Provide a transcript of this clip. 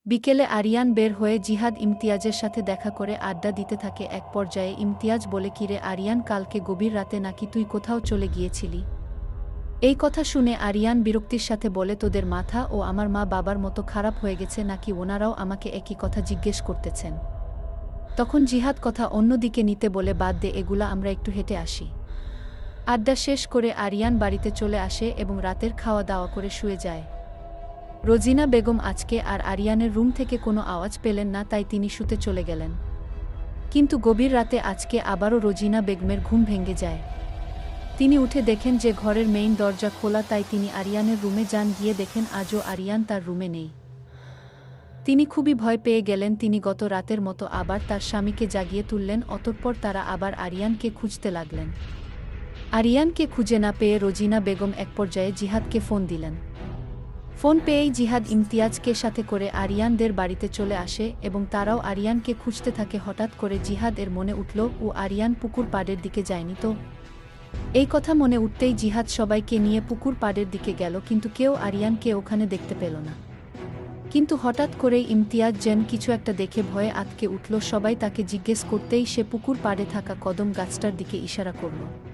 বিকেলে আরিয়ান বের হয়ে জিহাদ ইমতিয়াজের সাথে দেখা করে আড্ডা দিতে থাকে। এক পর্যায়ে ইমতিয়াজ বলে, কিরে আরিয়ান, কালকে গভীর রাতে নাকি তুই কোথাও চলে গিয়েছিলি? এই কথা শুনে আরিয়ান বিরক্তির সাথে বলে, তোদের মাথা ও আমার মা বাবার মতো খারাপ হয়ে গেছে নাকি? ওনারাও আমাকে একই কথা জিজ্ঞেস করতেছেন। তখন জিহাদ কথা অন্যদিকে নিতে বলে, বাদ দে এগুলা, আমরা একটু হেঁটে আসি। আড্ডা শেষ করে আরিয়ান বাড়িতে চলে আসে এবং রাতের খাওয়া দাওয়া করে শুয়ে যায়। রোজিনা বেগম আজকে আর আরিয়ানের রুম থেকে কোনো আওয়াজ পেলেন না, তাই তিনি শুতে চলে গেলেন। কিন্তু গভীর রাতে আজকে আবারও রোজিনা বেগমের ঘুম ভেঙে যায়। তিনি উঠে দেখেন যে ঘরের মেইন দরজা খোলা, তাই তিনি আরিয়ানের রুমে যান। গিয়ে দেখেন আজও আরিয়ান তার রুমে নেই। তিনি খুবই ভয় পেয়ে গেলেন। তিনি গত রাতের মতো আবার তার স্বামীকে জাগিয়ে তুললেন। অতঃপর তারা আবার আরিয়ানকে খুঁজতে লাগলেন। আরিয়ানকে খুঁজে না পেয়ে রোজিনা বেগম এক পর্যায়ে জিহাদকে ফোন দিলেন। ফোন পেয়েই জিহাদ ইমতিয়াজকে সাথে করে আরিয়ানদের বাড়িতে চলে আসে এবং তারাও আরিয়ানকে খুঁজতে থাকে। হঠাৎ করে জিহাদ এর মনে উঠল, ও আরিয়ান পুকুর পাড়ের দিকে যায়নি তো? এই কথা মনে উঠতেই জিহাদ সবাইকে নিয়ে পুকুর পাড়ের দিকে গেল, কিন্তু কেউ আরিয়ানকে ওখানে দেখতে পেল না। কিন্তু হঠাৎ করেই ইমতিয়াজ যেন কিছু একটা দেখে ভয়ে আঁতকে উঠল। সবাই তাকে জিজ্ঞেস করতেই সে পুকুর পাড়ে থাকা কদম গাছটার দিকে ইশারা করল।